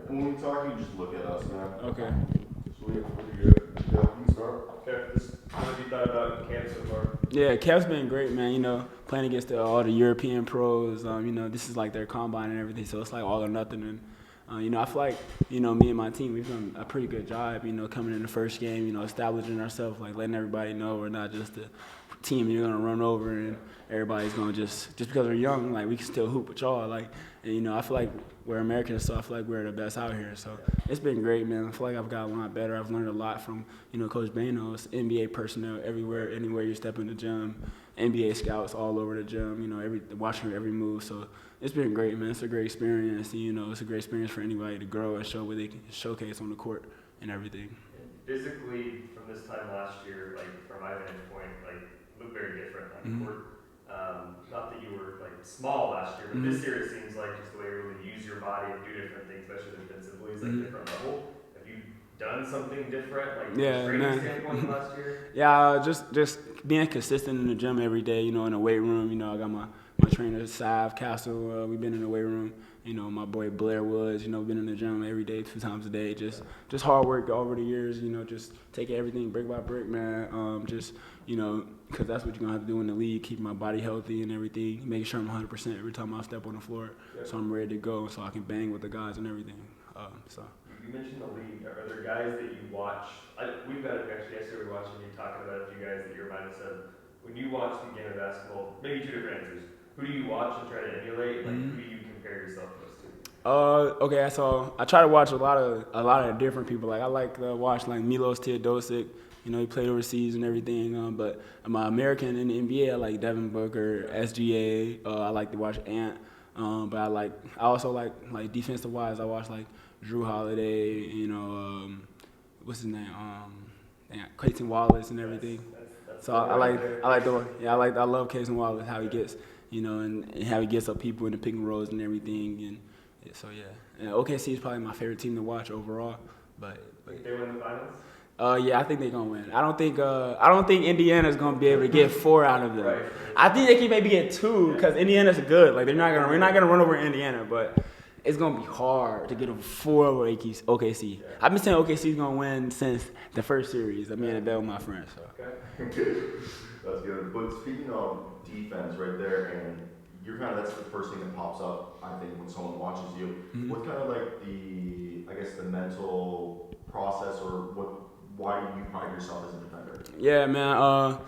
When we talk, you just look at us, man. Okay. Sweet. Pretty good. Yeah, you can start. Okay. Just what have you thought about camp so far? Yeah, Camp's been great, man. Playing against all the European pros. This is like their combine and everything, so it's like all or nothing. And I feel like me and my team, we've done a pretty good job. Coming in the first game, establishing ourselves, like letting everybody know we're not just a team you're gonna run over and everybody's gonna just because we're young, like we can still hoop with y'all. I feel like we're Americans, so I feel like we're the best out here. So it's been great, man. I feel like I've got a lot better. I've learned a lot from Coach Banos, NBA personnel everywhere, anywhere you step in the gym, NBA scouts all over the gym. Watching every move. So it's been great, man. It's a great experience. It's a great experience for anybody to grow and show what they can showcase on the court and everything. Physically, from this time last year, like from my vantage point, like looked very different on the court. Not that you were like small last year, but this year it seems like just the way you really use your body and do different things, especially defensively, is like a different level. Have you done something different, like from a training standpoint from last year? Yeah, just being consistent in the gym every day. In the weight room. I got my trainer Sav Castle. We've been in the weight room. My boy Blair Woods. Been in the gym every day, 2 times a day. Just hard work over the years. Just taking everything brick by brick, man. Because that's what you're gonna have to do in the league. Keep my body healthy and everything. Making sure I'm 100% every time I step on the floor, so I'm ready to go, so I can bang with the guys and everything. You mentioned the league. Are there guys that you watch? We've got it actually yesterday. We were watching you talking about a few guys that you reminded us of. When you watch the game of basketball, maybe 2 different answers. Who do you watch and try to emulate? Like who do you compare yourself to? Okay, so I try to watch a lot of different people. Like I like to watch like Milos Teodosic. He played overseas and everything. But my American in the NBA, I like Devin Booker, SGA. I like to watch Ant. But I also like defensive wise. I watch like Drew Holiday. What's his name? Clayton Wallace and everything. So I love Clayton Wallace, how he gets, and how he gets up people in the pick and rolls and everything. And and OKC is probably my favorite team to watch overall. But think they win the finals? Yeah, I think they're gonna win. I don't think Indiana's gonna be able to get 4 out of them. Right. I think they can maybe get 2 because Indiana's good. Like we're not gonna run over Indiana, but it's gonna be hard to get over 4 over OKC. Yeah. I've been saying OKC's gonna win since the first series. I'm in bed with my friends. So. Okay. That's good. But speaking of defense, right there, and that's the first thing that pops up, I think, when someone watches you. Mm-hmm. What kind of like the mental process or why do you pride yourself as a defender? Yeah, man.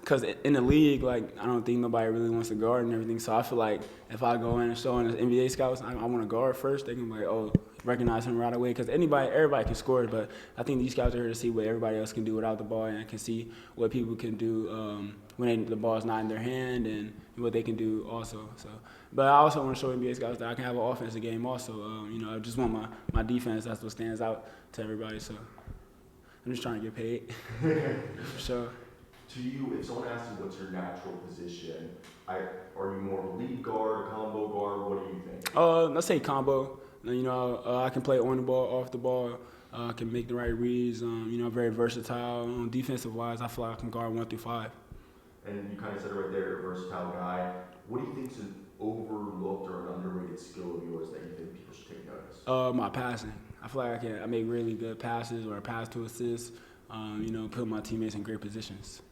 Because in the league, like, I don't think nobody really wants to guard and everything. So I feel like if I go in and show in the NBA scouts, I want to guard first, they can be like, recognize him right away. Because everybody can score, but I think these scouts are here to see what everybody else can do without the ball and can see what people can do when the ball's not in their hand and what they can do also. So, but I also want to show NBA scouts that I can have an offensive game also. I just want my defense. That's what stands out to everybody. So I'm just trying to get paid. For sure. To you, if someone asks you what's your natural position, are you more of a lead guard, a combo guard? What do you think? Let's say combo. I can play on the ball, off the ball. I can make the right reads. I'm very versatile. Defensive wise, I feel like I can guard 1 through 5. And you kind of said it right there, a versatile guy. What do you think is an overlooked or an underrated skill of yours that you think people should take notice? My passing. I feel like I make really good passes or a pass to assist. Put my teammates in great positions.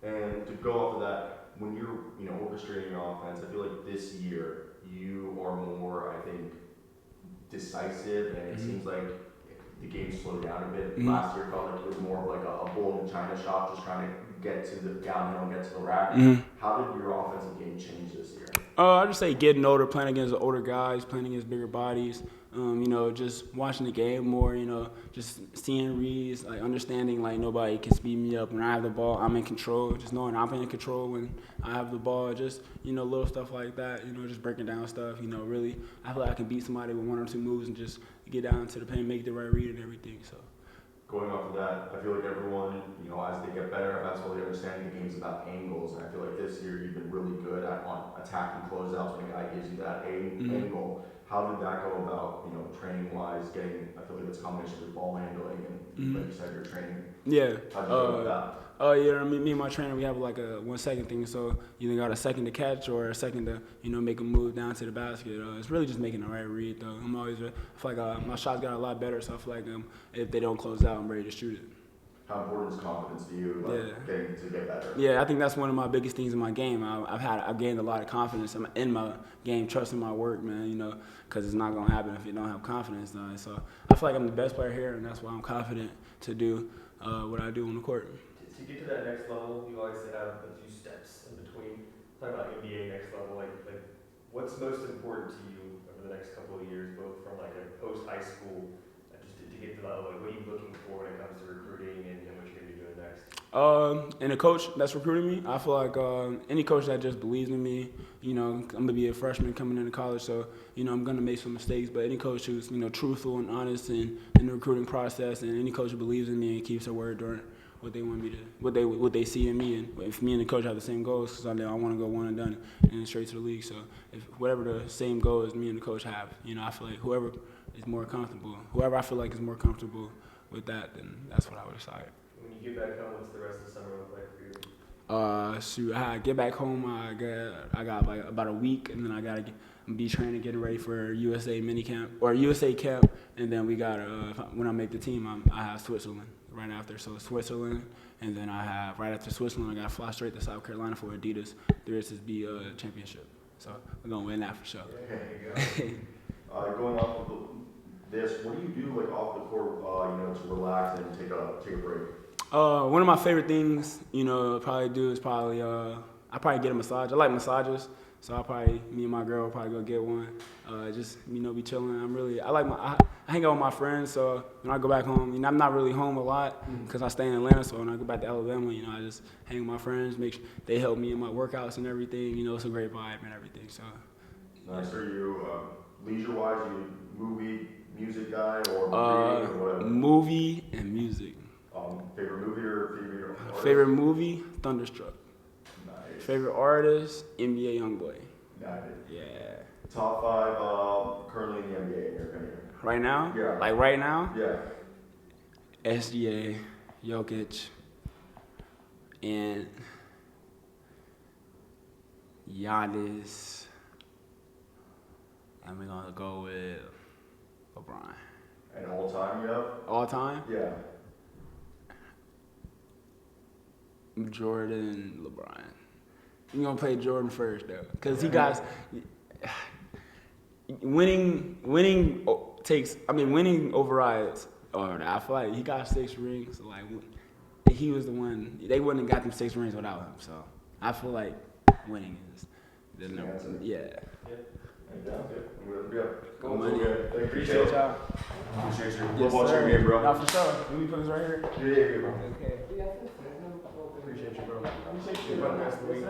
And to go off of that, when you're orchestrating your offense, I feel like this year you are more, I think, decisive, and it seems like the game slowed down a bit. Mm-hmm. Last year felt like it was more of like a bull in China shop, just trying to get to the downhill and get to the rack. Mm-hmm. How did your offensive game change this year? I just say getting older, playing against older guys, playing against bigger bodies. Just watching the game more, just seeing reads, like understanding like nobody can speed me up when I have the ball. I'm in control, just knowing I'm in control when I have the ball, just, little stuff like that, just breaking down stuff, really. I feel like I can beat somebody with 1 or 2 moves and just get down to the paint, make the right read and everything, so. Going off of that, I feel like everyone, as they get better at basketball, they understand the game's about angles, and I feel like this year you've been really good on attacking closeouts when a guy gives you that angle. How did that go about, training training wise, I feel like it's a combination of ball handling and like you said, your training. Yeah. How'd you go about Oh yeah, me and my trainer, we have like a 1 second thing. So you either got a second to catch or a second to make a move down to the basket. It's really just making the right read though. I feel like my shots got a lot better, so I feel like if they don't close out, I'm ready to shoot it. How important is confidence to you, getting to get better? Yeah, I think that's one of my biggest things in my game. I've gained a lot of confidence in my game, trusting my work, man. Because it's not gonna happen if you don't have confidence. So I feel like I'm the best player here, and that's why I'm confident to do what I do on the court. To get to that next level, you always have a few steps in between. Talk about NBA next level, like what's most important to you over the next couple of years, both from like a post high school, just to get to that level. Like, what are you looking for when it comes to recruiting and what you're gonna be doing next? And a coach that's recruiting me, I feel like any coach that just believes in me, I'm gonna be a freshman coming into college, so I'm gonna make some mistakes. But any coach who's truthful and honest in the recruiting process, and any coach who believes in me and keeps their word during what they want me to, what they see in me, and if me and the coach have the same goals, because I want to go one and done and straight to the league. So if whatever the same goal as me and the coach have, I feel like whoever I feel like is more comfortable with that, then that's what I would decide. When you get back home, what's the rest of the summer look like for you? I get back home. I got like about a week, and then I gotta be training, getting ready for USA mini camp or USA camp, and then we got when I make the team, I have Switzerland right after. So Switzerland, and then I have right after Switzerland, I gotta fly straight to South Carolina for adidas Eurocamp championship. So we're gonna win that for sure. There you go. Going off of this, what do you do like off the court, to relax and take a break? One of my favorite things, probably do is I probably get a massage. I like massages, so me and my girl will probably go get one. Just be chilling. I hang out with my friends, so when I go back home, I'm not really home a lot because I stay in Atlanta. So when I go back to Alabama, I just hang with my friends, make sure they help me in my workouts and everything. It's a great vibe and everything. So. Nice. Are you leisure-wise? You movie, music guy, or reading or whatever? Movie and music. Favorite movie or favorite artist? Favorite movie, Thunderstruck. Nice. Favorite artist, NBA YoungBoy. Nice. Yeah. Top 5 currently in the NBA in your opinion? Right now? Yeah. Like right now? Yeah. SGA, Jokic, and Giannis. And we're gonna go with LeBron. And all time, you have? All time? Yeah. Jordan, LeBron. You're gonna play Jordan first though, because he got winning overrides. Or I feel like he got 6 rings. Like he was the one. They wouldn't have got them 6 rings without him. So I feel like winning is the number. Yeah. Go money. Appreciate y'all. Appreciate you. Yes, Watch your game, bro. No, for sure. Let me put this right here. Yeah, bro. Okay. Appreciate you, bro. Appreciate you. Have a nice week.